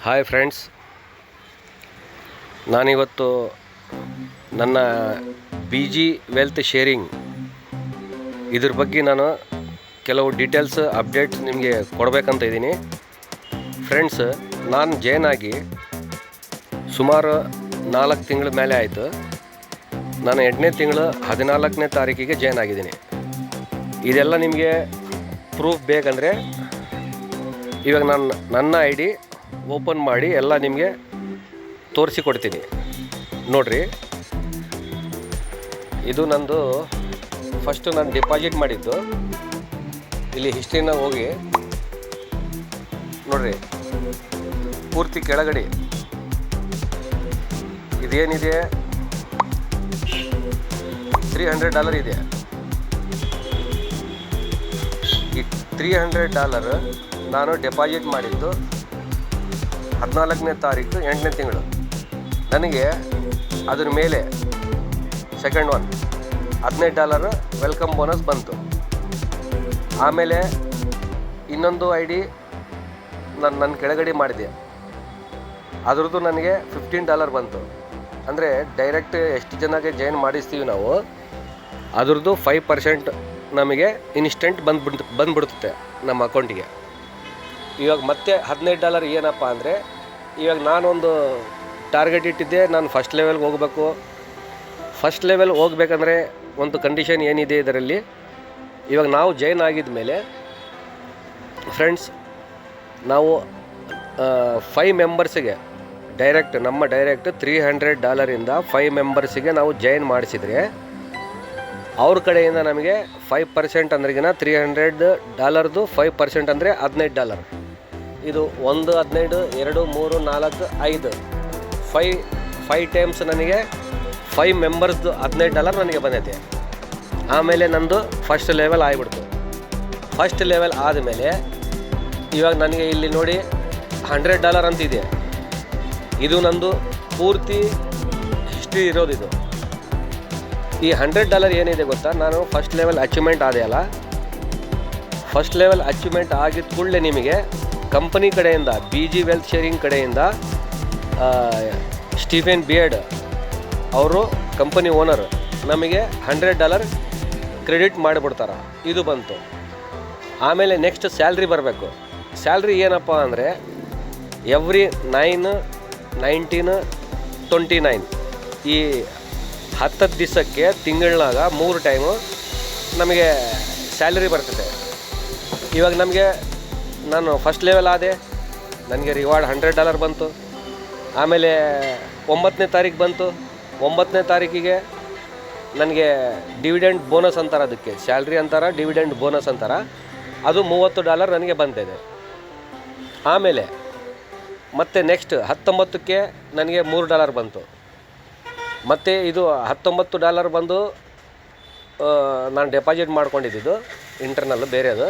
Hi friends, ನಾನಿವತ್ತು ನನ್ನ BG wealth sharing ಇದ್ರ ಬಗ್ಗೆ ನಾನು ಕೆಲವು ಡೀಟೇಲ್ಸ್ ಅಪ್ಡೇಟ್ಸ್ ನಿಮಗೆ ಕೊಡಬೇಕಂತ ಇದ್ದೀನಿ. ಫ್ರೆಂಡ್ಸ್, ನಾನು ಜಾಯ್ನ್ ಆಗಿ ಸುಮಾರು 4 ತಿಂಗಳ ಮೇಲೆ ಆಯಿತು. ನಾನು 8ನೇ ತಿಂಗಳು 14ನೇ ತಾರೀಕಿಗೆ ಜಾಯ್ನ್ ಆಗಿದ್ದೀನಿ. ಇದೆಲ್ಲ ನಿಮಗೆ ಪ್ರೂಫ್ ಬೇಕಂದರೆ ಇವಾಗ ನಾನು ನನ್ನ ID ಓಪನ್ ಮಾಡಿ ಎಲ್ಲ ನಿಮಗೆ ತೋರಿಸಿಕೊಡ್ತೀನಿ. ನೋಡಿರಿ, ಇದು ನಂದು ಫಸ್ಟು ನಾನು ಡಿಪಾಸಿಟ್ ಮಾಡಿದ್ದು. ಇಲ್ಲಿ ಹಿಸ್ಟ್ರಿನ ಹೋಗಿ ನೋಡಿರಿ, ಪೂರ್ತಿ ಕೆಳಗಡೆ ಇದೇನಿದೆ $300 ಇದೆ. ಈ $300 ನಾನು ಡೆಪಾಸಿಟ್ ಮಾಡಿದ್ದು 14ನೇ ತಾರೀಕು 8ನೇ ತಿಂಗಳು. ನನಗೆ ಅದ್ರ ಮೇಲೆ ಸೆಕೆಂಡ್ ಒನ್ $15 ವೆಲ್ಕಮ್ ಬೋನಸ್ ಬಂತು. ಆಮೇಲೆ ಇನ್ನೊಂದು ID ನನ್ನ ಕೆಳಗಡೆ ಮಾಡಿದೆ, ಅದ್ರದ್ದು ನನಗೆ $15 ಬಂತು. ಅಂದರೆ ಡೈರೆಕ್ಟ್ ಎಷ್ಟು ಜನಕ್ಕೆ ಜಾಯ್ನ್ ಮಾಡಿಸ್ತೀವಿ ನಾವು, ಅದ್ರದ್ದು 5% ನಮಗೆ ಇನ್ಸ್ಟೆಂಟ್ ಬಂದ್ಬಿಡುತ್ತೆ ನಮ್ಮ ಅಕೌಂಟಿಗೆ. ಇವಾಗ ಮತ್ತೆ $15 ಏನಪ್ಪ ಅಂದರೆ, ಇವಾಗ ನಾನೊಂದು ಟಾರ್ಗೆಟ್ ಇಟ್ಟಿದ್ದೆ, ನಾನು ಫಸ್ಟ್ ಲೆವೆಲ್ಗೆ ಹೋಗಬೇಕು. ಫಸ್ಟ್ ಲೆವೆಲ್ ಹೋಗ್ಬೇಕಂದ್ರೆ ಒಂದು ಕಂಡೀಷನ್ ಏನಿದೆ ಇದರಲ್ಲಿ. ಇವಾಗ ನಾವು ಜಾಯ್ನ್ ಆಗಿದ ಮೇಲೆ ಫ್ರೆಂಡ್ಸ್, ನಾವು 5 ಮೆಂಬರ್ಸಿಗೆ ನಮ್ಮ ಡೈರೆಕ್ಟ್ $300 5 ಮೆಂಬರ್ಸಿಗೆ ನಾವು ಜಾಯ್ನ್ ಮಾಡಿಸಿದರೆ ಅವ್ರ ಕಡೆಯಿಂದ ನಮಗೆ 5% ಅಂದ್ರಿಗಿನ $300 5% ಅಂದರೆ $15. ಇದು 1 15 2 3 4 5 ಟೈಮ್ಸ್ ನನಗೆ 5 ಮೆಂಬರ್ಸ್ದು $15 ನನಗೆ ಬಂದೈತೆ. ಆಮೇಲೆ ನಂದು ಫಸ್ಟ್ ಲೆವೆಲ್ ಆಗಿಬಿಡ್ತು. ಫಸ್ಟ್ ಲೆವೆಲ್ ಆದಮೇಲೆ ಇವಾಗ ನನಗೆ ಇಲ್ಲಿ ನೋಡಿ $100 ಅಂತಿದೆ. ಇದು ನಂದು ಪೂರ್ತಿ ಹಿಸ್ಟ್ರಿ ಇರೋದಿದು. ಈ $100 ಏನಿದೆ ಗೊತ್ತಾ, ನಾನು ಫಸ್ಟ್ ಲೆವೆಲ್ ಅಚೀವ್ಮೆಂಟ್ ಆದೆ ಅಲ್ಲ, ಫಸ್ಟ್ ಲೆವೆಲ್ ಅಚೀವ್ಮೆಂಟ್ ಆಗಿದ ಕೂಡಲೇ ನಿಮಗೆ ಕಂಪನಿ ಕಡೆಯಿಂದ BG ವೆಲ್ತ್ ಶೇರಿಂಗ್ ಕಡೆಯಿಂದ ಸ್ಟೀಫೆನ್ ಬಿಯರ್ಡ್ ಅವರು ಕಂಪನಿ ಓನರ್ ನಮಗೆ $100 ಕ್ರೆಡಿಟ್ ಮಾಡಿಬಿಡ್ತಾರೆ. ಇದು ಬಂತು. ಆಮೇಲೆ ನೆಕ್ಸ್ಟ್ ಸ್ಯಾಲ್ರಿ ಬರಬೇಕು. ಸ್ಯಾಲ್ರಿ ಏನಪ್ಪ ಅಂದರೆ ಎವ್ರಿ 9, 19, 29 ಈ 10 ದಿವಸಕ್ಕೆ ತಿಂಗಳಾಗ 3 ಟೈಮು ನಮಗೆ ಸ್ಯಾಲರಿ ಬರ್ತದೆ. ಇವಾಗ ನಾನು ಫಸ್ಟ್ ಲೆವೆಲ್ ಆದೆ, ನನಗೆ ರಿವಾರ್ಡ್ $100 ಬಂತು. ಆಮೇಲೆ 9ನೇ ತಾರೀಕು ಬಂತು. 9ನೇ ತಾರೀಕಿಗೆ ನನಗೆ ಡಿವಿಡೆಂಡ್ ಬೋನಸ್ ಅಂತಾರೆ, ಅದಕ್ಕೆ ಸ್ಯಾಲ್ರಿ ಅಂತಾರೆ, ಡಿವಿಡೆಂಡ್ ಬೋನಸ್ ಅಂತಾರೆ. ಅದು $30 ನನಗೆ ಬಂದಿದೆ. ಆಮೇಲೆ ಮತ್ತೆ ನೆಕ್ಸ್ಟ್ 19ಕ್ಕೆ ನನಗೆ $3 ಬಂತು. ಮತ್ತು ಇದು $19 ಬಂದು ನಾನು ಡೆಪಾಸಿಟ್ ಮಾಡ್ಕೊಂಡಿದ್ದು ಇಂಟರ್ನಲ್ ಬೇರೆದು.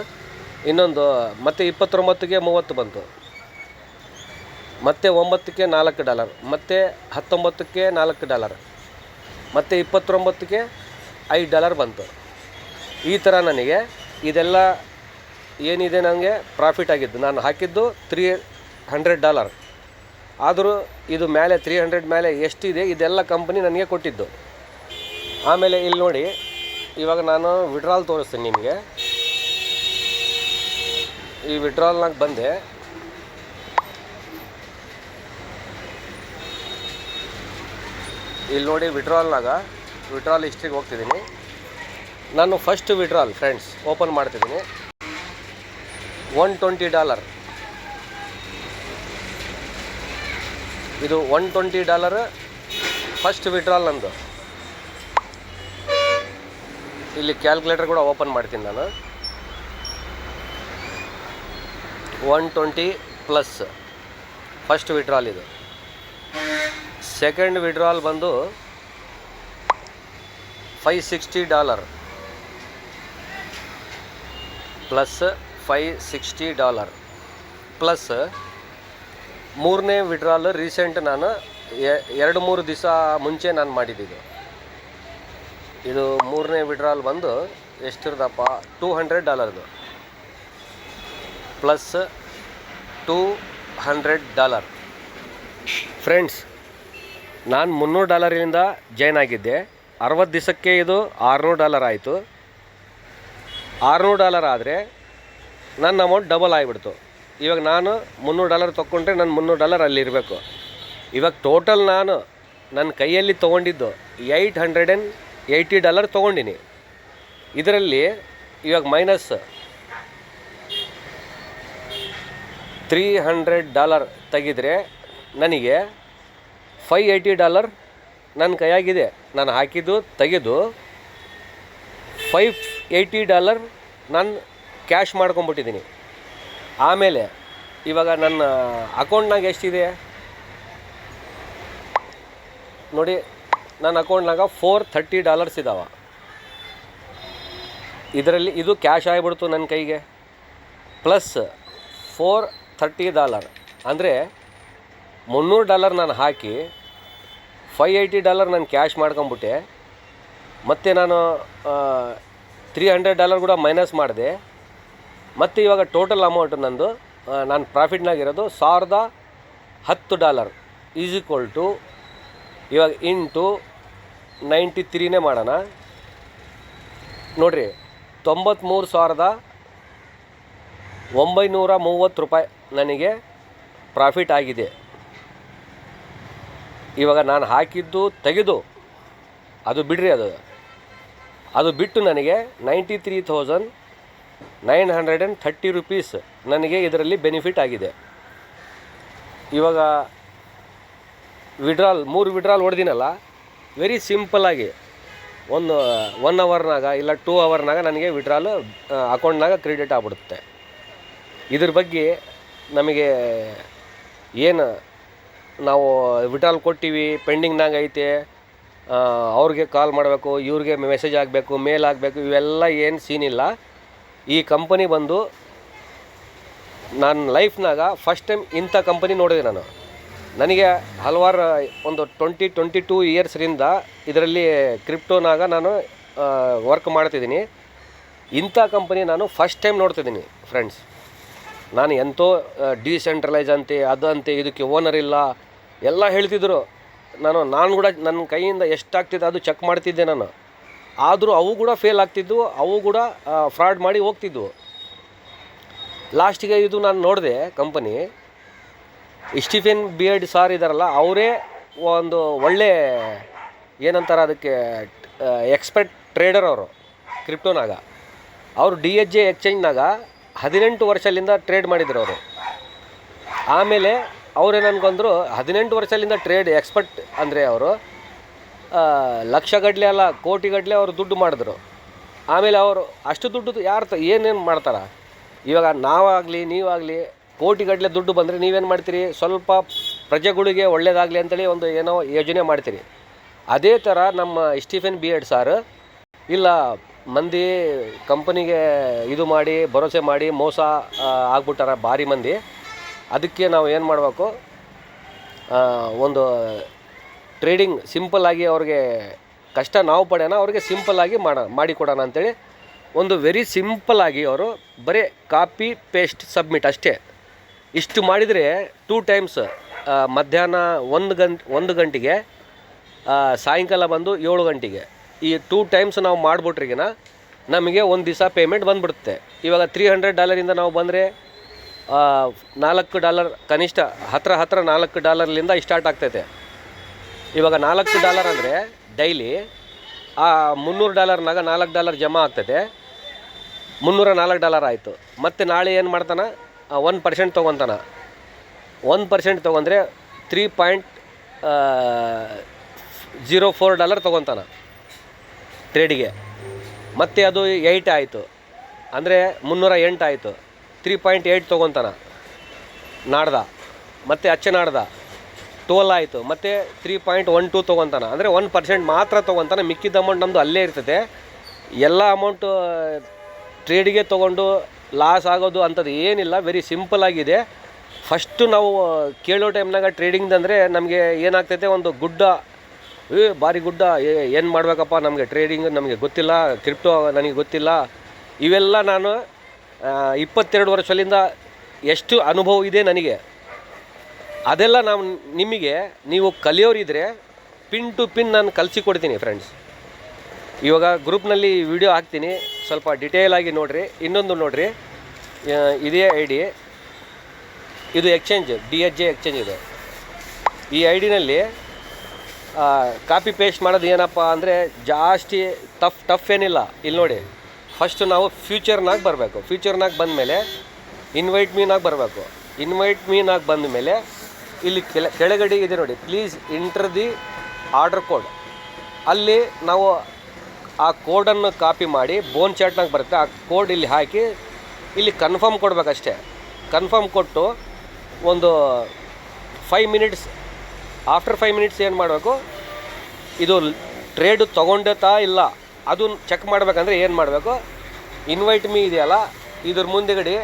ಇನ್ನೊಂದು ಮತ್ತೆ 29ಕ್ಕೆ 30 ಬಂತು. ಮತ್ತು 9ಕ್ಕೆ $4, ಮತ್ತು 19ಕ್ಕೆ $4, ಮತ್ತು 29ಕ್ಕೆ $5 ಬಂತು. ಈ ಥರ ನನಗೆ ಇದೆಲ್ಲ ಏನಿದೆ ನನಗೆ ಪ್ರಾಫಿಟ್ ಆಗಿದ್ದು. ನಾನು ಹಾಕಿದ್ದು $300, ಆದರೂ ಇದು ಮೇಲೆ 300 ಮೇಲೆ ಎಷ್ಟಿದೆ ಇದೆಲ್ಲ ಕಂಪನಿ ನನಗೆ ಕೊಟ್ಟಿದ್ದು. ಆಮೇಲೆ ಇಲ್ಲಿ ನೋಡಿ, ಇವಾಗ ನಾನು ವಿಡ್ರಾಲ್ ತೋರಿಸ್ತೀನಿ ನಿಮಗೆ. ಈ ವಿಡ್ರಾಲ್ನಾಗ ಬಂದೆ, ಇಲ್ಲಿ ನೋಡಿ ವಿಡ್ರಾಲ್ ಹಿಸ್ಟ್ರಿಗೆ ಹೋಗ್ತಿದ್ದೀನಿ. ನಾನು ಫಸ್ಟ್ ವಿಡ್ರಾಲ್ ಫ್ರೆಂಡ್ಸ್ ಓಪನ್ ಮಾಡ್ತಿದ್ದೀನಿ. $120. ಇದು $120 ಫಸ್ಟ್ ವಿಡ್ರಾಲ್ ನಂದು. ಇಲ್ಲಿ ಕ್ಯಾಲ್ಕುಲೇಟರ್ ಕೂಡ ಓಪನ್ ಮಾಡ್ತೀನಿ ನಾನು. 120 ಪ್ಲಸ್ ಫಸ್ಟ್ ವಿಡ್ರಾಲ್ ಇದು. ಸೆಕೆಂಡ್ ವಿಡ್ರಾಲ್ ಬಂದು $560 ಪ್ಲಸ್ $560 ಪ್ಲಸ್ ಮೂರನೇ ವಿಡ್ರಾಲ್ ರೀಸೆಂಟ್ ನಾನು 2-3 ದಿವಸ ಮುಂಚೆ ನಾನು ಮಾಡಿದ್ದು. ಇದು ಮೂರನೇ ವಿಡ್ರಾಲ್ ಬಂದು ಎಷ್ಟಿರ್ದಪ್ಪ, $200 ಪ್ಲಸ್ $200 ಫ್ರೆಂಡ್ಸ್, ನಾನು $300 ಜಾಯ್ನ್ ಆಗಿದ್ದೆ. 60 ದಿವಸಕ್ಕೆ ಇದು $600 ಆಯಿತು. $600 ಆದರೆ ನನ್ನ ಅಮೌಂಟ್ ಡಬಲ್ ಆಗಿಬಿಡ್ತು. ಇವಾಗ ನಾನು $300 ತೊಗೊಂಡ್ರೆ ನನ್ನ $300 ಅಲ್ಲಿರಬೇಕು. ಇವಾಗ ಟೋಟಲ್ ನಾನು ನನ್ನ ಕೈಯಲ್ಲಿ ತೊಗೊಂಡಿದ್ದು $880 ತೊಗೊಂಡಿನಿ. ಇದರಲ್ಲಿ ಇವಾಗ ಮೈನಸ್ $300 ತೆಗೆದರೆ ನನಗೆ $580 ನನ್ನ ಕೈಯಾಗಿದೆ. ನಾನು ಹಾಕಿದ್ದು ತೆಗೆದು $580 ನಾನು ಕ್ಯಾಶ್ ಮಾಡ್ಕೊಂಬಿಟ್ಟಿದ್ದೀನಿ. ಆಮೇಲೆ ಇವಾಗ ನನ್ನ ಅಕೌಂಟ್ನಾಗ ಎಷ್ಟಿದೆ ನೋಡಿ, ನನ್ನ ಅಕೌಂಟ್ನಾಗ $430 ಇದ್ದಾವೆ. ಇದರಲ್ಲಿ ಇದು ಕ್ಯಾಶ್ ಆಗಿಬಿಡ್ತು ನನ್ನ ಕೈಗೆ. ಪ್ಲಸ್ $430 ಅಂದರೆ $300 ನಾನು ಹಾಕಿ $580 ನಾನು ಕ್ಯಾಶ್ ಮಾಡ್ಕೊಂಬಿಟ್ಟೆ. ಮತ್ತು ನಾನು $300 ಕೂಡ ಮೈನಸ್ ಮಾಡಿದೆ. ಮತ್ತು ಇವಾಗ ಟೋಟಲ್ ಅಮೌಂಟ್ ನಂದು ನಾನು ಪ್ರಾಫಿಟ್ನಾಗಿರೋದು $1010 ಈಸ್ ಈಕ್ವಲ್ ಟು ಇವಾಗ ಇಂಟು 93ನೇ ಮಾಡೋಣ ನೋಡಿರಿ. $93,930 ನನಗೆ ಪ್ರಾಫಿಟ್ ಆಗಿದೆ. ಇವಾಗ ನಾನು ಹಾಕಿದ್ದು ತೆಗೆದು ಅದು ಬಿಡ್ರಿ, ಅದು ಬಿಟ್ಟು ನನಗೆ $93,930 ನನಗೆ ಇದರಲ್ಲಿ ಬೆನಿಫಿಟ್ ಆಗಿದೆ. ಇವಾಗ ಮೂರು ವಿಡ್ರಾಲ್ ಹೊಡೆದಿನಲ್ಲ, ವೆರಿ ಸಿಂಪಲ್ಲಾಗಿ ಒಂದು 1 ಅವರ್ನಾಗ ಇಲ್ಲ 2 ಅವರ್ನಾಗ ನನಗೆ ವಿಡ್ರಾಲ್ ಅಕೌಂಟ್ನಾಗ ಕ್ರೆಡಿಟ್ ಆಗ್ಬಿಡುತ್ತೆ. ಇದ್ರ ಬಗ್ಗೆ ನಮಗೆ ಏನು ನಾವು ವಿಡ್ರಾಲ್ ಕೊಟ್ಟಿವಿ ಪೆಂಡಿಂಗ್ನಾಗ ಐತೆ, ಅವ್ರಿಗೆ ಕಾಲ್ ಮಾಡಬೇಕು, ಇವ್ರಿಗೆ ಮೆಸೇಜ್ ಆಗಬೇಕು, ಮೇಲ್ ಆಗಬೇಕು, ಇವೆಲ್ಲ ಏನು ಸೀನಿಲ್ಲ. ಈ ಕಂಪನಿ ಬಂದು ನನ್ನ ಲೈಫ್ನಾಗ ಫಸ್ಟ್ ಟೈಮ್ ಇಂಥ ಕಂಪನಿ ನೋಡಿದೆ ನಾನು. ನನಗೆ ಹಲವಾರು ಒಂದು 22 ಇಯರ್ಸ್ರಿಂದ ಇದರಲ್ಲಿ ಕ್ರಿಪ್ಟೋನಾಗ ನಾನು ವರ್ಕ್ ಮಾಡ್ತಿದ್ದೀನಿ. ಇಂಥ ಕಂಪನಿ ನಾನು ಫಸ್ಟ್ ಟೈಮ್ ನೋಡ್ತಿದ್ದೀನಿ ಫ್ರೆಂಡ್ಸ್. ನಾನು ಎಂತೋ ಡಿಸೆಂಟ್ರಲೈಸ್ ಅಂತೆ ಅದಂತೆ, ಇದಕ್ಕೆ ಓನರ್ ಇಲ್ಲ ಎಲ್ಲ ಹೇಳ್ತಿದ್ರು. ನಾನು ಕೂಡ ನನ್ನ ಕೈಯಿಂದ ಎಷ್ಟಾಗ್ತಿದೆ ಅದು ಚೆಕ್ ಮಾಡ್ತಿದ್ದೆ ನಾನು. ಆದರೂ ಅವು ಕೂಡ ಫೇಲ್ ಆಗ್ತಿದ್ವು, ಅವು ಕೂಡ ಫ್ರಾಡ್ ಮಾಡಿ ಹೋಗ್ತಿದ್ವು. ಲಾಸ್ಟಿಗೆ ಇದು ನಾನು ನೋಡಿದೆ ಕಂಪನಿ, ಸ್ಟೀಫನ್ ಬಿಯರ್ಡ್ ಸಾರ್ ಇದ್ದಾರಲ್ಲ, ಅವರೇ ಒಂದು ಒಳ್ಳೆ ಏನಂತಾರೆ ಅದಕ್ಕೆ ಎಕ್ಸ್ಪರ್ಟ್ ಟ್ರೇಡರ್ ಅವರು ಕ್ರಿಪ್ಟೋನಾಗ. ಅವರು DHJ ಎಕ್ಸ್ಚೇಂಜ್ನಾಗ 18 ವರ್ಷದಿಂದ ಟ್ರೇಡ್ ಮಾಡಿದ್ರು ಅವರು. ಆಮೇಲೆ ಅವರೇನು ಅನ್ಕೊಂಡ್ರು, 18 ವರ್ಷದಿಂದ ಟ್ರೇಡ್ ಎಕ್ಸ್ಪರ್ಟ್ ಅಂದರೆ ಅವರು ಲಕ್ಷಗಟ್ಟಲೆ ಅಲ್ಲ ಕೋಟಿಗಟ್ಟಲೆ ಅವರು ದುಡ್ಡು ಮಾಡಿದ್ರು. ಆಮೇಲೆ ಅವರು ಅಷ್ಟು ದುಡ್ಡು ಯಾರು ಏನೇನು ಮಾಡ್ತಾರೆ. ಇವಾಗ ನಾವಾಗಲಿ ನೀವಾಗಲಿ ಕೋಟಿಗಟ್ಟಲೆ ದುಡ್ಡು ಬಂದರೆ ನೀವೇನು ಮಾಡ್ತೀರಿ, ಸ್ವಲ್ಪ ಪ್ರಜೆಗಳಿಗೆ ಒಳ್ಳೇದಾಗಲಿ ಅಂತೇಳಿ ಒಂದು ಏನೋ ಯೋಜನೆ ಮಾಡ್ತೀರಿ. ಅದೇ ಥರ ನಮ್ಮ ಸ್ಟೀಫನ್ ಬಿಯರ್ಡ್ ಸಾರ್ ಇಲ್ಲ, ಮಂದಿ ಕಂಪನಿಗೆ ಇದು ಮಾಡಿ ಭರೋಸೆ ಮಾಡಿ ಮೋಸ ಆಗ್ಬಿಟ್ಟಾರ ಭಾರಿ ಮಂದಿ. ಅದಕ್ಕೆ ನಾವು ಏನು ಮಾಡಬೇಕು, ಒಂದು ಟ್ರೇಡಿಂಗ್ ಸಿಂಪಲ್ಲಾಗಿ ಅವ್ರಿಗೆ ಕಷ್ಟ ನಾವು ಪಡೆಯೋಣ, ಅವ್ರಿಗೆ ಸಿಂಪಲ್ಲಾಗಿ ಮಾಡಿಕೊಡೋಣ ಅಂಥೇಳಿ ಒಂದು ವೆರಿ ಸಿಂಪಲ್ಲಾಗಿ ಅವರು ಬರೀ ಕಾಪಿ ಪೇಸ್ಟ್ ಸಬ್ಮಿಟ್ ಅಷ್ಟೇ. ಇಷ್ಟು ಮಾಡಿದರೆ 2 ಟೈಮ್ಸ್ ಮಧ್ಯಾಹ್ನ 1 ಗಂಟೆಗೆ, ಸಾಯಂಕಾಲ ಬಂದು 7 ಗಂಟೆಗೆ, ಈ 2 ಟೈಮ್ಸ್ ನಾವು ಮಾಡಿಬಿಟ್ರಿಗಿನ ನಮಗೆ ಒಂದು ದಿವಸ ಪೇಮೆಂಟ್ ಬಂದುಬಿಡುತ್ತೆ. ಇವಾಗ $300 ನಾವು ಬಂದರೆ $4 ಕನಿಷ್ಠ ಹತ್ರ $4 ಸ್ಟಾರ್ಟ್ ಆಗ್ತೈತೆ. ಇವಾಗ $4 ಅಂದರೆ ಡೈಲಿ ಆ $300ನಾಗ $4 ಜಮಾ ಆಗ್ತೈತೆ, $304 ಆಯಿತು. ಮತ್ತು ನಾಳೆ ಏನು ಮಾಡ್ತಾನೆ, 1% ತೊಗೊತಾನ. 1% ತೊಗೊಂಡ್ರೆ $3.04 ತೊಗೊತಾನ ಟ್ರೇಡಿಗೆ. ಮತ್ತು ಅದು 8 ಆಯಿತು ಅಂದರೆ 308 ಆಯಿತು. 3.8 ತೊಗೊತಾನ ನಾಡ್ದ, ಮತ್ತು ಅಚ್ಚೆ ನಾಡ್ದ 12 ಆಯಿತು. ಮತ್ತು 3.12 ತೊಗೊತಾನ ಅಂದರೆ 1% ಮಾತ್ರ ತೊಗೊತಾನೆ. ಮಿಕ್ಕಿದ ಅಮೌಂಟ್ ನಮ್ಮದು ಅಲ್ಲೇ ಇರ್ತದೆ. ಎಲ್ಲ ಅಮೌಂಟು ಟ್ರೇಡಿಗೆ ತೊಗೊಂಡು ಲಾಸ್ ಆಗೋದು ಅಂಥದ್ದು ಏನಿಲ್ಲ, ವೆರಿ ಸಿಂಪಲ್ಲಾಗಿದೆ. ಫಸ್ಟು ನಾವು ಕೇಳೋ ಟೈಮ್ನಾಗ ಟ್ರೇಡಿಂಗ್ದಂದರೆ ನಮಗೆ ಏನಾಗ್ತೈತೆ, ಒಂದು ಗುಡ್ಡ ಭಾರಿ ಗುಡ್ಡ, ಏನು ಮಾಡಬೇಕಪ್ಪ ನಮಗೆ ಟ್ರೇಡಿಂಗ್ ನಮಗೆ ಗೊತ್ತಿಲ್ಲ, ಕ್ರಿಪ್ಟೋ ನನಗೆ ಗೊತ್ತಿಲ್ಲ. ಇವೆಲ್ಲ ನಾನು 22 ವರ್ಷದಿಂದ ಎಷ್ಟು ಅನುಭವ ಇದೆ ನನಗೆ. ಅದೆಲ್ಲ ನಾವು ನಿಮಗೆ ನೀವು ಕಲಿಯೋರಿದ್ದರೆ ಪಿನ್ ಟು ಪಿನ್ ನಾನು ಕಲಿಸಿಕೊಡ್ತೀನಿ ಫ್ರೆಂಡ್ಸ್. ಇವಾಗ ಗ್ರೂಪ್ನಲ್ಲಿ ವಿಡಿಯೋ ಹಾಕ್ತೀನಿ, ಸ್ವಲ್ಪ ಡಿಟೇಲಾಗಿ ನೋಡಿರಿ. ಇನ್ನೊಂದು ನೋಡಿರಿ, ಇದೇ ಐ ಡಿ, ಇದು ಎಕ್ಸ್ಚೇಂಜ್ DHJ ಎಕ್ಸ್ಚೇಂಜ್ ಇದೆ. ಈ ಐ ಡಿನಲ್ಲಿ ಕಾಪಿ ಪೇಸ್ಟ್ ಮಾಡೋದು ಏನಪ್ಪ ಅಂದರೆ ಜಾಸ್ತಿ ಟಫ್ ಏನಿಲ್ಲ. ಇಲ್ಲಿ ನೋಡಿ, ಫಸ್ಟು ನಾವು ಫ್ಯೂಚರ್ನಾಗ ಬರಬೇಕು. ಫ್ಯೂಚರ್ನಾಗ ಬಂದಮೇಲೆ ಇನ್ವೈಟ್ ಮೀನಾಗ ಬರಬೇಕು. ಇನ್ವೈಟ್ ಮೀನಾಗ ಬಂದ ಮೇಲೆ ಇಲ್ಲಿ ಕೆಳಗಡೆ ಇದೆ ನೋಡಿ, please enter the order code. ಅಲ್ಲಿ ನಾವು ಆ ಕೋಡನ್ನು ಕಾಪಿ ಮಾಡಿ ಬೋನ್ ಚಾಟ್ನಾಗ ಬರುತ್ತೆ, ಆ ಕೋಡ್ ಇಲ್ಲಿ ಹಾಕಿ ಇಲ್ಲಿ ಕನ್ಫರ್ಮ್ ಕೊಡಬೇಕಷ್ಟೇ. ಕನ್ಫರ್ಮ್ ಕೊಟ್ಟು ಒಂದು 5 ಮಿನಿಟ್ಸ್, ಆಫ್ಟರ್ 5 ಮಿನಿಟ್ಸ್ ಏನು ಮಾಡಬೇಕು, ಇದು ಟ್ರೇಡು ತೊಗೊಂಡತಾ ಇಲ್ಲ ಅದು ಚೆಕ್ ಮಾಡಬೇಕಂದ್ರೆ ಏನು ಮಾಡಬೇಕು, ಇನ್ವೈಟ್ ಮೀ ಇದೆಯಲ್ಲ ಇದ್ರ ಮುಂದೆಗಡೆ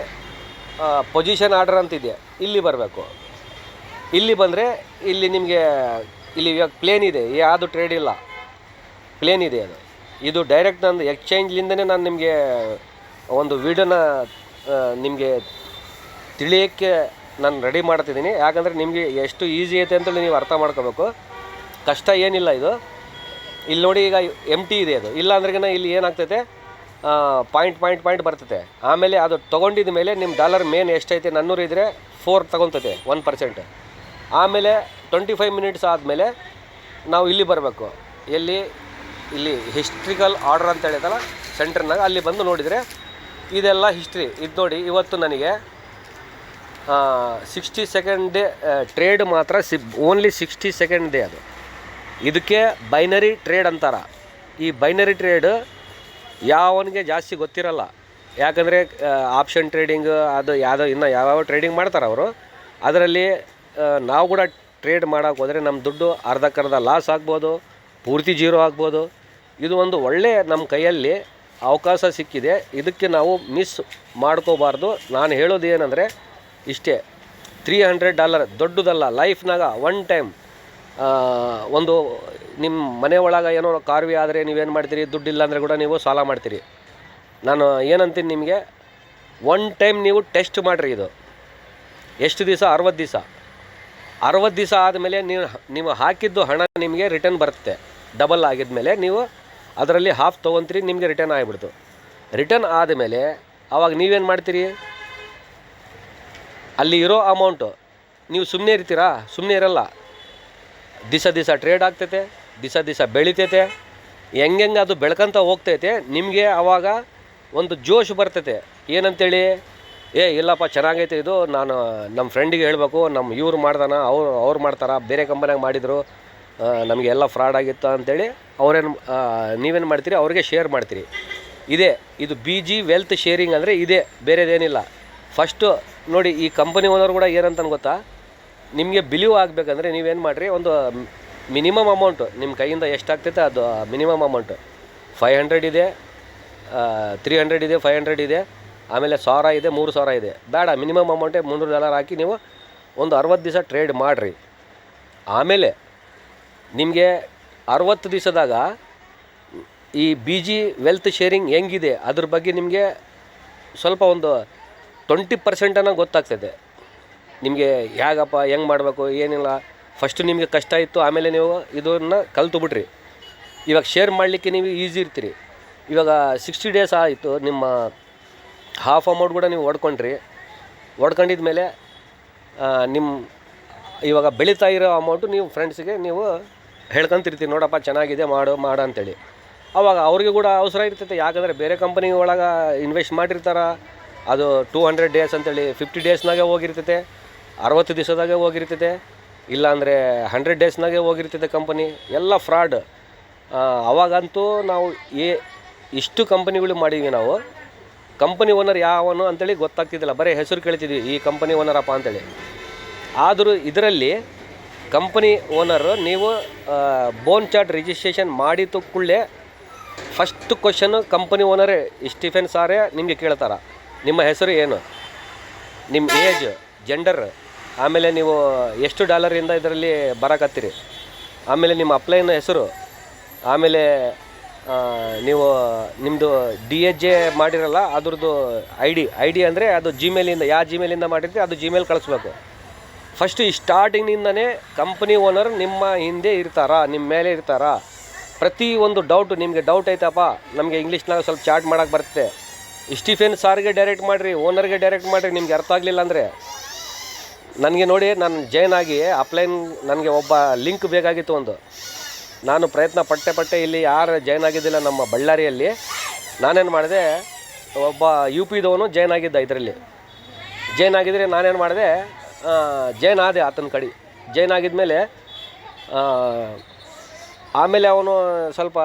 ಪೊಸಿಷನ್ ಆರ್ಡರ್ ಅಂತಿದೆ, ಇಲ್ಲಿ ಬರಬೇಕು. ಇಲ್ಲಿ ಬಂದರೆ ಇಲ್ಲಿ ನಿಮಗೆ ಇಲ್ಲಿ ಇವಾಗ ಪ್ಲೇನ್ ಇದೆ, ಯಾವುದು ಟ್ರೇಡ್ ಇಲ್ಲ, ಪ್ಲೇನ್ ಇದೆ. ಇದು ಡೈರೆಕ್ಟ್ ನಂದು ಎಕ್ಸ್ಚೇಂಜ್ಲಿಂದನೇ ನಾನು ನಿಮಗೆ ಒಂದು ವೀಡಿಯೋನ ನಿಮಗೆ ತಿಳಿಯೋಕ್ಕೆ ನಾನು ರೆಡಿ ಮಾಡ್ತಿದ್ದೀನಿ. ಯಾಕಂದರೆ ನಿಮಗೆ ಎಷ್ಟು ಈಸಿ ಐತೆ ಅಂತೇಳಿ ನೀವು ಅರ್ಥ ಮಾಡ್ಕೋಬೇಕು. ಕಷ್ಟ ಏನಿಲ್ಲ ಇದು. ಇಲ್ಲಿ ನೋಡಿ, ಈಗ MT ಇದೆ, ಅದು ಇಲ್ಲ ಅಂದ್ರೆಗಿನ ಇಲ್ಲಿ ಏನಾಗ್ತೈತೆ, ಪಾಯಿಂಟ್ ಬರ್ತೈತೆ. ಆಮೇಲೆ ಅದು ತೊಗೊಂಡಿದ ಮೇಲೆ ನಿಮ್ಮ ಡಾಲರ್ ಮೇನ್ ಎಷ್ಟೈತೆ, 400 ಇದ್ದರೆ 4 ತೊಗೊತೈತೆ 1%. ಆಮೇಲೆ 25 ಮಿನಿಟ್ಸ್ ಆದಮೇಲೆ ನಾವು ಇಲ್ಲಿ ಬರಬೇಕು. ಇಲ್ಲಿ ಹಿಸ್ಟ್ರಿಕಲ್ ಆರ್ಡರ್ ಅಂತ ಹೇಳಿದಲ್ಲ ಸೆಂಟ್ರ್ನಾಗ, ಅಲ್ಲಿ ಬಂದು ನೋಡಿದರೆ ಇದೆಲ್ಲ ಹಿಸ್ಟ್ರಿ. ಇದು ನೋಡಿ, ಇವತ್ತು ನನಗೆ 60 ಸೆಕೆಂಡ್ ಟ್ರೇಡ್ ಮಾತ್ರ ಓನ್ಲಿ 60 ಸೆಕೆಂಡ್ ಅದು. ಇದಕ್ಕೆ ಬೈನರಿ ಟ್ರೇಡ್ ಅಂತಾರೆ. ಈ ಬೈನರಿ ಟ್ರೇಡ್ ಯಾವನಿಗೆ ಜಾಸ್ತಿ ಗೊತ್ತಿರಲ್ಲ. ಯಾಕಂದರೆ ಆಪ್ಷನ್ ಟ್ರೇಡಿಂಗ್ ಅದು ಯಾವುದೋ ಇನ್ನೂ ಯಾವ್ಯಾವ ಟ್ರೇಡಿಂಗ್ ಮಾಡ್ತಾರೆ ಅವರು. ಅದರಲ್ಲಿ ನಾವು ಕೂಡ ಟ್ರೇಡ್ ಮಾಡೋಕೆ ಹೋದರೆ ನಮ್ಮ ದುಡ್ಡು ಅರ್ಧಕ್ಕರ್ಧ ಲಾಸ್ ಆಗ್ಬೋದು, ಪೂರ್ತಿ ಜೀರೋ ಆಗ್ಬೋದು. ಇದು ಒಂದು ಒಳ್ಳೆಯ ನಮ್ಮ ಕೈಯಲ್ಲಿ ಅವಕಾಶ ಸಿಕ್ಕಿದೆ, ಇದಕ್ಕೆ ನಾವು ಮಿಸ್ ಮಾಡ್ಕೋಬಾರ್ದು. ನಾನು ಹೇಳೋದು ಏನಂದರೆ ಇಷ್ಟೇ, $300 ದೊಡ್ಡದಲ್ಲ. ಲೈಫ್ನಾಗ ಒನ್ ಟೈಮ್ ಒಂದು ನಿಮ್ಮ ಮನೆ ಒಳಗೆ ಏನೋ ಕಾರ್ವಿ ಆದರೆ ನೀವೇನು ಮಾಡ್ತೀರಿ, ದುಡ್ಡಿಲ್ಲ ಅಂದರೆ ಕೂಡ ನೀವು ಸಾಲ ಮಾಡ್ತೀರಿ. ನಾನು ಏನಂತೀನಿ ನಿಮಗೆ, ಒನ್ ಟೈಮ್ ನೀವು ಟೆಸ್ಟ್ ಮಾಡಿರಿ. ಇದು ಎಷ್ಟು ದಿವಸ? 60 ದಿವಸ. 60 ದಿವಸ ಆದಮೇಲೆ ನೀವು ಹಾಕಿದ್ದು ಹಣ ನಿಮಗೆ ರಿಟರ್ನ್ ಬರುತ್ತೆ. ಡಬಲ್ ಆಗಿದ್ಮೇಲೆ ನೀವು ಅದರಲ್ಲಿ ಹಾಫ್ ತೊಗೊತೀರಿ, ನಿಮಗೆ ರಿಟರ್ನ್ ಆಗಿಬಿಡ್ತು. ರಿಟರ್ನ್ ಆದಮೇಲೆ ಆವಾಗ ನೀವೇನು ಮಾಡ್ತೀರಿ, ಅಲ್ಲಿ ಇರೋ ಅಮೌಂಟು ನೀವು ಸುಮ್ಮನೆ ಇರ್ತೀರಾ? ಸುಮ್ಮನೆ ಇರಲ್ಲ. ದಿವಸ ಟ್ರೇಡ್ ಆಗ್ತೈತೆ, ದಿವಸ ಬೆಳಿತೈತೆ. ಹೆಂಗೆ ಅದು ಬೆಳ್ಕೊಂತ ಹೋಗ್ತೈತೆ, ನಿಮಗೆ ಆವಾಗ ಒಂದು ಜೋಶ್ ಬರ್ತೈತೆ. ಏನಂತೇಳಿ, ಇಲ್ಲಪ್ಪ ಚೆನ್ನಾಗೈತೆ ಇದು, ನಾನು ನಮ್ಮ ಫ್ರೆಂಡಿಗೆ ಹೇಳಬೇಕು, ನಮ್ಮ ಇವ್ರು ಮಾಡ್ದಾನ, ಅವ್ರು ಮಾಡ್ತಾರ, ಬೇರೆ ಕಂಪನಿಯಾಗ ಮಾಡಿದರು, ನಮಗೆ ಎಲ್ಲ ಫ್ರಾಡ್ ಆಗಿತ್ತು ಅಂಥೇಳಿ ನೀವೇನು ಮಾಡ್ತೀರಿ, ಅವ್ರಿಗೆ ಶೇರ್ ಮಾಡ್ತೀರಿ. ಇದು BG ವೆಲ್ತ್ ಶೇರಿಂಗ್ ಅಂದರೆ ಇದೇ, ಬೇರೆದೇನಿಲ್ಲ. ಫಸ್ಟು ನೋಡಿ, ಈ ಕಂಪನಿ ಓನರ್ ಕೂಡ ಏನಂತ ಗೊತ್ತಾ, ನಿಮಗೆ ಬಿಲೀವ್ ಆಗಬೇಕಂದ್ರೆ ನೀವೇನು ಮಾಡಿರಿ, ಒಂದು ಮಿನಿಮಮ್ ಅಮೌಂಟು ನಿಮ್ಮ ಕೈಯಿಂದ ಎಷ್ಟಾಗ್ತೈತೆ ಅದು ಮಿನಿಮಮ್ ಅಮೌಂಟು 500 ಇದೆ, 300 ಇದೆ, 500 ಇದೆ, ಆಮೇಲೆ 1000 ಇದೆ, 3000 ಇದೆ. ಬೇಡ, ಮಿನಿಮಮ್ ಅಮೌಂಟೇ $300 ಹಾಕಿ ನೀವು ಒಂದು 60 ದಿವಸ ಟ್ರೇಡ್ ಮಾಡಿರಿ. ಆಮೇಲೆ ನಿಮಗೆ 60 ದಿವಸದಾಗ ಈ BG ವೆಲ್ತ್ ಶೇರಿಂಗ್ ಹೆಂಗಿದೆ ಅದ್ರ ಬಗ್ಗೆ ನಿಮಗೆ ಸ್ವಲ್ಪ ಒಂದು 20% ಗೊತ್ತಾಗ್ತದೆ. ನಿಮಗೆ ಹೇಗಪ್ಪ, ಹೆಂಗೆ ಮಾಡಬೇಕು, ಏನಿಲ್ಲ. ಫಸ್ಟು ನಿಮಗೆ ಕಷ್ಟ ಇತ್ತು, ಆಮೇಲೆ ನೀವು ಇದನ್ನು ಕಲ್ತುಬಿಟ್ರಿ. ಇವಾಗ ಶೇರ್ ಮಾಡಲಿಕ್ಕೆ ನೀವು ಈಸಿ ಇರ್ತೀರಿ. ಇವಾಗ 60 ಡೇಸ್ ಆಯಿತು, ನಿಮ್ಮ ಹಾಫ್ ಅಮೌಂಟ್ ಕೂಡ ನೀವು ಹೊಡ್ಕೊಂಡಿದ ಮೇಲೆ ನಿಮ್ಮ ಇವಾಗ ಬೆಳೀತಾ ಇರೋ ಅಮೌಂಟು ನೀವು ಫ್ರೆಂಡ್ಸಿಗೆ ನೀವು ಹೇಳ್ಕೊಂತಿರ್ತೀರಿ, ನೋಡಪ್ಪ ಚೆನ್ನಾಗಿದೆ, ಮಾಡು ಅಂತೇಳಿ. ಆವಾಗ ಅವ್ರಿಗೆ ಕೂಡ ಅವಸರ ಇರ್ತೈತೆ. ಯಾಕಂದರೆ ಬೇರೆ ಕಂಪನಿ ಒಳಗೆ ಇನ್ವೆಸ್ಟ್ ಮಾಡಿರ್ತಾರೆ, ಅದು 200 ಡೇಸ್ ಅಂತೇಳಿ 50 ಡೇಸ್ನಾಗೆ ಹೋಗಿರ್ತೈತೆ, 60 ದಿವಸದಾಗೆ ಹೋಗಿರ್ತೈತೆ, ಇಲ್ಲಾಂದರೆ 100 ಡೇಸ್ನಾಗೆ ಹೋಗಿರ್ತೈತೆ ಕಂಪನಿ. ಎಲ್ಲ ಫ್ರಾಡ್. ಅವಾಗಂತೂ ನಾವು ಇಷ್ಟು ಕಂಪನಿಗಳು ಮಾಡಿದ್ವಿ. ನಾವು ಕಂಪನಿ ಓನರ್ ಯಾವನು ಅಂತೇಳಿ ಗೊತ್ತಾಗ್ತಿದ್ದಿಲ್ಲ, ಬರೀ ಹೆಸರು ಕೇಳ್ತಿದ್ವಿ, ಈ ಕಂಪನಿ ಓನರಪ್ಪ ಅಂತೇಳಿ. ಆದರೂ ಇದರಲ್ಲಿ ಕಂಪನಿ ಓನರು ನೀವು ಬೋನ್ ಚಾರ್ಟ್ ರಿಜಿಸ್ಟ್ರೇಷನ್ ಮಾಡಿದ ಕೂಡಲೇ ಫಸ್ಟ್ ಕ್ವಶನು ಕಂಪನಿ ಓನರೇ ಸ್ಟೀಫೆನ್ ಸಾರೇ ನಿಮಗೆ ಕೇಳ್ತಾರೆ, ನಿಮ್ಮ ಹೆಸರು ಏನು, ನಿಮ್ಮ ಏಜ್, ಜೆಂಡರ್, ಆಮೇಲೆ ನೀವು ಎಷ್ಟು ಡಾಲರಿಂದ ಇದರಲ್ಲಿ ಬರಕತ್ತೀರಿ, ಆಮೇಲೆ ನಿಮ್ಮ ಅಪ್ಲೈನ ಹೆಸರು, ಆಮೇಲೆ ನೀವು ನಿಮ್ಮದು DHJ ಮಾಡಿರಲ್ಲ ಅದ್ರದ್ದು ಐ ಡಿ ಅಂದರೆ ಅದು ಜಿಮೇಲಿಂದ, ಯಾವ ಜಿಮೇಲಿಂದ ಮಾಡಿರ್ತೀವಿ ಅದು ಜಿಮೇಲ್ ಕಳಿಸ್ಬೇಕು. ಫಸ್ಟು ಈ ಸ್ಟಾರ್ಟಿಂಗ್ನಿಂದನೇ ಕಂಪ್ನಿ ಓನರ್ ನಿಮ್ಮ ಹಿಂದೆ ಇರ್ತಾರಾ, ನಿಮ್ಮ ಮೇಲೆ ಇರ್ತಾರಾ? ಪ್ರತಿ ಒಂದು ಡೌಟು ನಿಮಗೆ ಡೌಟ್ ಐತಪ್ಪ, ನಮಗೆ ಇಂಗ್ಲೀಷ್ನಾಗ ಸ್ವಲ್ಪ ಚಾಟ್ ಮಾಡೋಕ್ಕೆ ಬರುತ್ತೆ, ಸ್ಟೀಫೆನ್ ಸಾರ್ಗೆ ಡೈರೆಕ್ಟ್ ಮಾಡಿರಿ, ಓನರ್ಗೆ ಡೈರೆಕ್ಟ್ ಮಾಡಿರಿ. ನಿಮ್ಗೆ ಅರ್ಥ ಆಗಲಿಲ್ಲ ಅಂದರೆ ನನಗೆ ನೋಡಿ, ನಾನು ಜಾಯ್ನ್ ಆಗಿ ಅಪ್ಲೈನ್ ನನಗೆ ಒಬ್ಬ ಲಿಂಕ್ ಬೇಕಾಗಿತ್ತು ಒಂದು. ನಾನು ಪ್ರಯತ್ನ ಪಟ್ಟೆ ಇಲ್ಲಿ ಯಾರು ಜಾಯ್ನ್ ಆಗಿದ್ದಿಲ್ಲ ನಮ್ಮ ಬಳ್ಳಾರಿಯಲ್ಲಿ. ನಾನೇನು ಮಾಡಿದೆ, ಒಬ್ಬ ಯು ಪಿದವನು ಜಾಯ್ನ್ ಆಗಿದ್ದ ಇದರಲ್ಲಿ. ಜಾಯ್ನ್ ಆಗಿದ್ದರೆ ನಾನೇನು ಮಾಡಿದೆ, ಜಾಯ್ನ್ ಆದೆ ಆತನ ಕಡೆ. ಜಾಯ್ನ್ ಆಗಿದ್ಮೇಲೆ ಆಮೇಲೆ ಅವನು ಸ್ವಲ್ಪ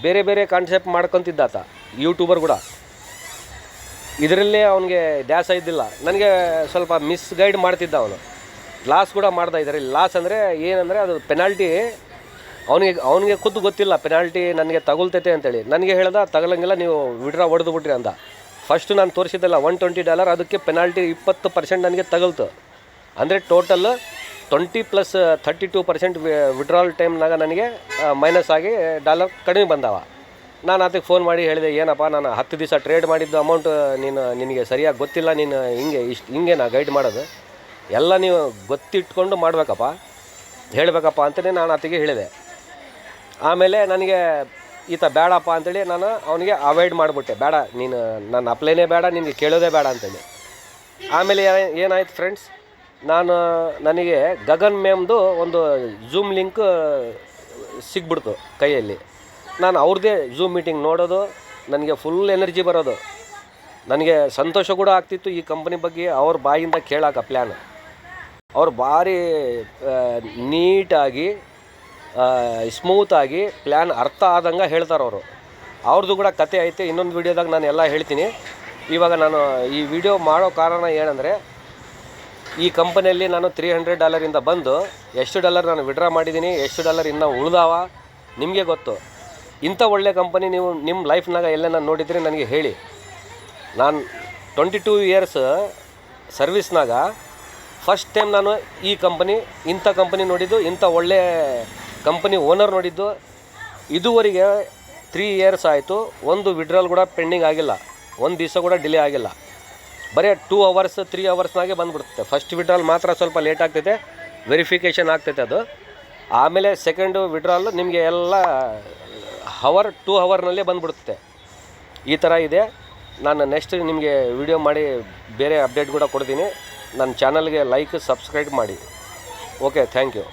ಬೇರೆ ಬೇರೆ ಕಾನ್ಸೆಪ್ಟ್ ಮಾಡ್ಕೊತಿದ್ದ ಆತ, ಯೂಟ್ಯೂಬರ್ ಕೂಡ. ಇದರಲ್ಲೇ ಅವನಿಗೆ ದ್ಯಾಸ ಇದ್ದಿಲ್ಲ. ನನಗೆ ಸ್ವಲ್ಪ ಮಿಸ್ಗೈಡ್ ಮಾಡ್ತಿದ್ದ ಅವನು. ಲಾಸ್ ಕೂಡ ಮಾಡ್ದ ಇದರಲ್ಲಿ. ಲಾಸ್ ಅಂದರೆ ಏನಂದರೆ ಅದು ಪೆನಾಲ್ಟಿ ಅವನಿಗೆ ಖುದ್ದು ಗೊತ್ತಿಲ್ಲ ಪೆನಾಲ್ಟಿ ನನಗೆ ತಗೊಳ್ತೈತೆ ಅಂತೇಳಿ. ನನಗೆ ಹೇಳ್ದ ತಗೊಳ್ಳಂಗಿಲ್ಲ, ನೀವು ವಿಡ್ರಾ ಹೊಡೆದು ಬಿಟ್ರಿ ಅಂದ. ಫಸ್ಟು ನಾನು ತೋರಿಸಿದ್ದಲ್ಲ $120, ಅದಕ್ಕೆ ಪೆನಾಲ್ಟಿ 20% ನನಗೆ ತಗಲ್ತು. ಅಂದರೆ ಟೋಟಲ್ 20+32% ವಿಡ್ರಾಲ್ ಟೈಮ್ನಾಗ ನನಗೆ ಮೈನಸ್ ಆಗಿ ಡಾಲರ್ ಕಡಿಮೆ ಬಂದವ. ನಾನು ಅದಕ್ಕೆ ಫೋನ್ ಮಾಡಿ ಹೇಳಿದೆ, ಏನಪ್ಪ ನಾನು 10 ದಿವಸ ಟ್ರೇಡ್ ಮಾಡಿದ್ದು ಅಮೌಂಟ್ ನಿನಗೆ ಸರಿಯಾಗಿ ಗೊತ್ತಿಲ್ಲ, ನೀನು ಹಿಂಗೆ ನಾ ಗೈಡ್ ಮಾಡೋದು ಎಲ್ಲ ನೀವು ಗೊತ್ತಿಟ್ಕೊಂಡು ಮಾಡಬೇಕಪ್ಪ, ಹೇಳಬೇಕಪ್ಪ ಅಂತಲೇ ನಾನು ಆತಗೆ ಹೇಳಿದೆ. ಆಮೇಲೆ ನನಗೆ ಈತ ಬೇಡಪ್ಪ ಅಂತೇಳಿ ನಾನು ಅವನಿಗೆ ಅವಾಯ್ಡ್ ಮಾಡಿಬಿಟ್ಟೆ. ಬೇಡ ನೀನು ನನ್ನ ಅಪ್ಲೈನೇ ಬೇಡ, ನಿನಗೆ ಕೇಳೋದೇ ಬೇಡ ಅಂತೇಳಿ. ಆಮೇಲೆ ಏನಾಯ್ತು ಫ್ರೆಂಡ್ಸ್, ನನಗೆ ಗಗನ್ ಮ್ಯಾಮ್ದು ಒಂದು ಝೂಮ್ ಲಿಂಕ್ ಸಿಗ್ಬಿಡ್ತು ಕೈಯಲ್ಲಿ. ನಾನು ಅವ್ರದ್ದೇ ಝೂಮ್ ಮೀಟಿಂಗ್ ನೋಡೋದು, ನನಗೆ ಫುಲ್ ಎನರ್ಜಿ ಬರೋದು. ನನಗೆ ಸಂತೋಷ ಕೂಡ ಆಗ್ತಿತ್ತು ಈ ಕಂಪ್ನಿ ಬಗ್ಗೆ ಅವ್ರ ಬಾಯಿಂದ ಕೇಳೋಕೆ ಪ್ಲ್ಯಾನ್. ಅವ್ರು ಭಾರಿ ನೀಟಾಗಿ ಸ್ಮೂತಾಗಿ ಪ್ಲ್ಯಾನ್ ಅರ್ಥ ಆದಂಗೆ ಹೇಳ್ತಾರೆ ಅವರು. ಅವ್ರದ್ದು ಕೂಡ ಕತೆ ಐತೆ, ಇನ್ನೊಂದು ವೀಡಿಯೋದಾಗ ನಾನು ಎಲ್ಲ ಹೇಳ್ತೀನಿ. ಇವಾಗ ನಾನು ಈ ವಿಡಿಯೋ ಮಾಡೋ ಕಾರಣ ಏನಂದರೆ, ಈ ಕಂಪನಿಯಲ್ಲಿ ನಾನು $300 ಬಂದು ಎಷ್ಟು ಡಾಲರ್ ನಾನು ವಿಡ್ರಾ ಮಾಡಿದ್ದೀನಿ, ಎಷ್ಟು ಡಾಲರ್ ಇನ್ನೂ ಉಳ್ದಾವ ನಿಮಗೆ ಗೊತ್ತು. ಇಂಥ ಒಳ್ಳೆ ಕಂಪನಿ ನೀವು ನಿಮ್ಮ ಲೈಫ್ನಾಗ ಎಲ್ಲ ನಾನು ನೋಡಿದರೆ ನನಗೆ ಹೇಳಿ. ನಾನು 22 ಇಯರ್ಸ್ ಸರ್ವಿಸ್ನಾಗ ಫಸ್ಟ್ ಟೈಮ್ ನಾನು ಈ ಇಂಥ ಕಂಪನಿ ನೋಡಿದ್ದು, ಇಂಥ ಒಳ್ಳೆ ಕಂಪನಿ ಓನರ್ ನೋಡಿದ್ದು. ಇದುವರೆಗೆ 3 ಇಯರ್ಸ್ ಆಯಿತು, ಒಂದು ವಿಡ್ರಾಲ್ ಕೂಡ ಪೆಂಡಿಂಗ್ ಆಗಿಲ್ಲ, ಒಂದು ದಿವಸ ಕೂಡ ಡಿಲೇ ಆಗಿಲ್ಲ. ಬರೀ 2 ಅವರ್ಸ್ 3 ಅವರ್ಸ್ನಾಗೆ ಬಂದುಬಿಡುತ್ತೆ. ಫಸ್ಟ್ ವಿಡ್ರಾಲ್ ಮಾತ್ರ ಸ್ವಲ್ಪ ಲೇಟ್ ಆಗ್ತೈತೆ, ವೆರಿಫಿಕೇಷನ್ ಆಗ್ತೈತೆ ಅದು. ಆಮೇಲೆ ಸೆಕೆಂಡು ವಿಡ್ರಾಲ್ ನಿಮಗೆ ಎಲ್ಲ 2 ಅವರ್ನಲ್ಲೇ ಬಂದುಬಿಡುತ್ತೆ. ಈ ಥರ ಇದೆ. ನಾನು ನೆಕ್ಸ್ಟ್ ನಿಮಗೆ ವಿಡಿಯೋ ಮಾಡಿ ಬೇರೆ ಅಪ್ಡೇಟ್ ಕೂಡ ಕೊಡ್ತೀನಿ. ನನ್ನ ಚಾನಲ್ಗೆ ಲೈಕ್ ಸಬ್ಸ್ಕ್ರೈಬ್ ಮಾಡಿ. Okay, thank you.